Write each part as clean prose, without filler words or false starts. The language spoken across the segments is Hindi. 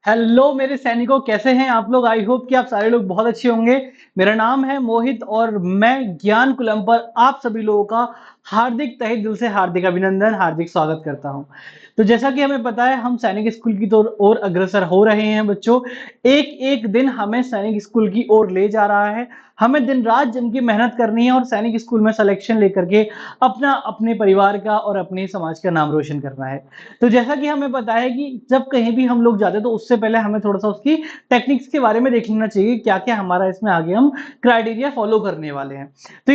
हेलो मेरे सैनिकों, कैसे हैं आप लोग। आई होप कि आप सारे लोग बहुत अच्छे होंगे। मेरा नाम है मोहित और मैं ज्ञान कुलम पर आप सभी लोगों का हार्दिक तहे दिल से हार्दिक अभिनंदन, हार्दिक स्वागत करता हूं। तो जैसा कि हमें पता है, हम सैनिक स्कूल की ओर अग्रसर हो रहे हैं बच्चों। एक एक दिन हमें सैनिक स्कूल की ओर ले जा रहा है। हमें दिन रात जम की मेहनत करनी है और सैनिक स्कूल में सिलेक्शन लेकर के अपना, अपने परिवार का और अपने समाज का नाम रोशन करना है। तो जैसा कि हमें पता है कि जब कहीं भी हम लोग जाते हैं तो उससे पहले हमें थोड़ा सा उसकी टेक्निक्स के बारे में देख लेना चाहिए, क्या क्या हमारा इसमें आगे हम क्राइटेरिया फॉलो करने वाले हैं। तो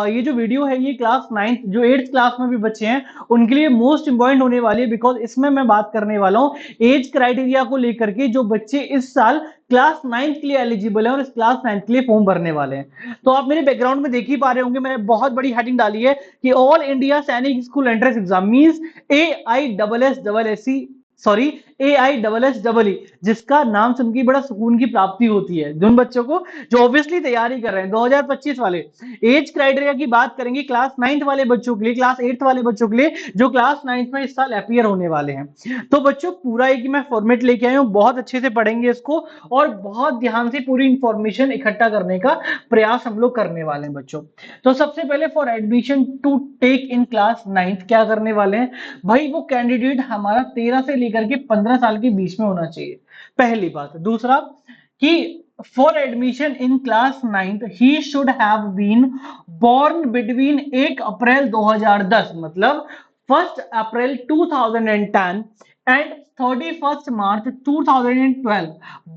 ये जो वीडियो है, ये क्लास 9th जो 8th क्लास में भी बच्चे हैं उनके लिए मोस्ट इंपॉर्टेंट होने वाली है, बिकॉज इसमें मैं बात करने वाला हूँ एज क्राइटेरिया को लेकर के। जो बच्चे इस साल क्लास 9th के लिए एलिजिबल है और इस क्लास 9th के लिए फॉर्म भरने वाले हैं। तो आप मेरे बैकग्राउंड में देख ही पा रहे होंगे, मैंने बहुत बड़ी हेडिंग डाली है कि ऑल इंडिया सैनिक school entrance exam means AISSEE, जिसका नाम सुन के बड़ा सुकून की प्राप्ति होती है जिन बच्चों को जो ऑब्वियसली तैयारी कर रहे हैं। 2025 वाले एज क्राइटेरिया की बात करेंगे क्लास 9th वाले बच्चों के लिए, क्लास 8th वाले बच्चों के लिए जो क्लास 9th में इस साल अपीयर होने वाले हैं। तो बच्चों पूरा एक मैं फॉर्मेट लेके आया हूं, बहुत अच्छे से पढ़ेंगे इसको और बहुत ध्यान से पूरी इंफॉर्मेशन इकट्ठा करने का प्रयास हम लोग करने वाले हैं बच्चों। तो सबसे पहले for admission to take in class 9th क्या करने वाले हैं भाई, वो कैंडिडेट हमारा 13 से लेकर के 15 साल के बीच में होना चाहिए, पहली बात। दूसरा कि for admission in class 9th he should have been born between 1 April 2010 मतलब 1 April 2010 and 31 March 2012।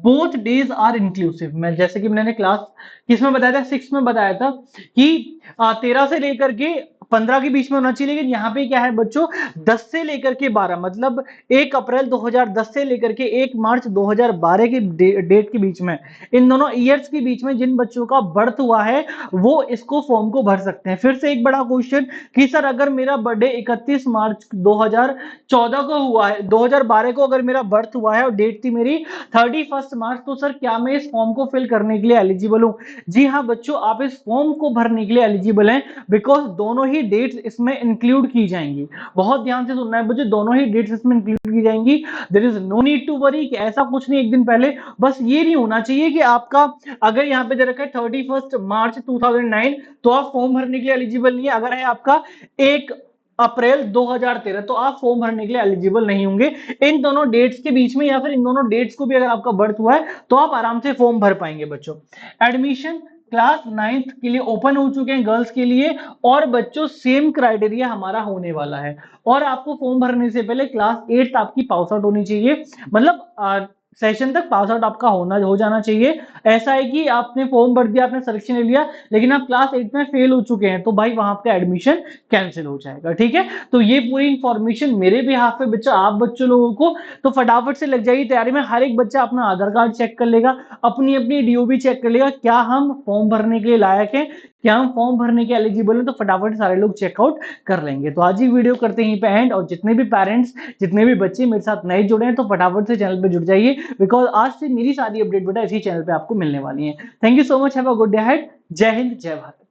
Both days are inclusive. मैं जैसे कि मैंने क्लास किसमें बताया था, 6 में बताया था कि 13 से लेकर के 15 के बीच में होना चाहिए, लेकिन यहाँ पे क्या है बच्चों, 10 से लेकर के 12 मतलब 1 अप्रैल 2010 से लेकर के 1 मार्च 2012 के डेट के बीच में, इन दोनों ईयर्स के बीच में जिन बच्चों का बर्थ हुआ है वो इसको फॉर्म को भर सकते हैं। फिर से एक बड़ा क्वेश्चन कि सर अगर मेरा बर्थडे 31 मार्च 2014 को हुआ है, 2012 को अगर मेरा बर्थ हुआ है और डेट थी मेरी 31 मार्च, तो सर क्या मैं इस फॉर्म को फिल करने के लिए एलिजिबल हूं? जी हाँ बच्चों, आप इस फॉर्म को भरने के लिए एलिजिबल हैं, बिकॉज दोनों ही डेट्स इसमें इंक्लूड की जाएंगी। बहुत ध्यान से सुनना है बच्चों, दोनों ही डेट्स इसमें इंक्लूड की जाएंगी। There is no need to worry कि ऐसा कुछ नहीं एक दिन पहले, बस ये नहीं होना चाहिए कि आपका अगर यहाँ पे दे रखा है 31 मार्च 2009 तो आप फॉर्म भरने के लिए एलिजिबल नहीं है। अगर है आपका 1 अप्रैल 2013 तो आप फॉर्म भरने के लिए एलिजिबल नहीं होंगे। इन दोनों डेट्स के बीच में या फिर इन दोनों डेट्स को भी अगर आपका बर्थ हुआ है तो आप आराम से फॉर्म भर पाएंगे बच्चों। एडमिशन क्लास 9th के लिए ओपन हो चुके हैं गर्ल्स के लिए, और बच्चों सेम क्राइटेरिया हमारा होने वाला है। और आपको फॉर्म भरने से पहले क्लास 8 आपकी पास आउट होनी चाहिए, मतलब सेशन तक पास आउट आपका हो जाना चाहिए। ऐसा है कि आपने फॉर्म भर दिया, आपने सिलेक्शन ले लिया, लेकिन आप क्लास 8 में फेल हो चुके हैं तो भाई वहां आपका एडमिशन कैंसिल हो जाएगा, ठीक है। तो ये पूरी इंफॉर्मेशन मेरे भी हाथ पे बच्चा, आप बच्चों लोगों को तो फटाफट से लग जाएगी तैयारी में। हर एक बच्चा अपना आधार कार्ड चेक कर लेगा, अपनी अपनी डीओबी चेक कर लेगा, क्या हम फॉर्म भरने के लिए लायक हैं, क्या हम फॉर्म भरने के एलिजिबल हैं, तो फटाफट सारे लोग चेकआउट कर लेंगे। तो आज ही वीडियो करते हैं पे एंड, और जितने भी पेरेंट्स, जितने भी बच्चे मेरे साथ नए जुड़े हैं तो फटाफट से चैनल पे जुड़ जाइए, बिकॉज आज से मेरी सारी अपडेट बेटा इसी चैनल पे आपको मिलने वाली है। Thank you so much, have a good day ahead. जय हिंद, जय भारत।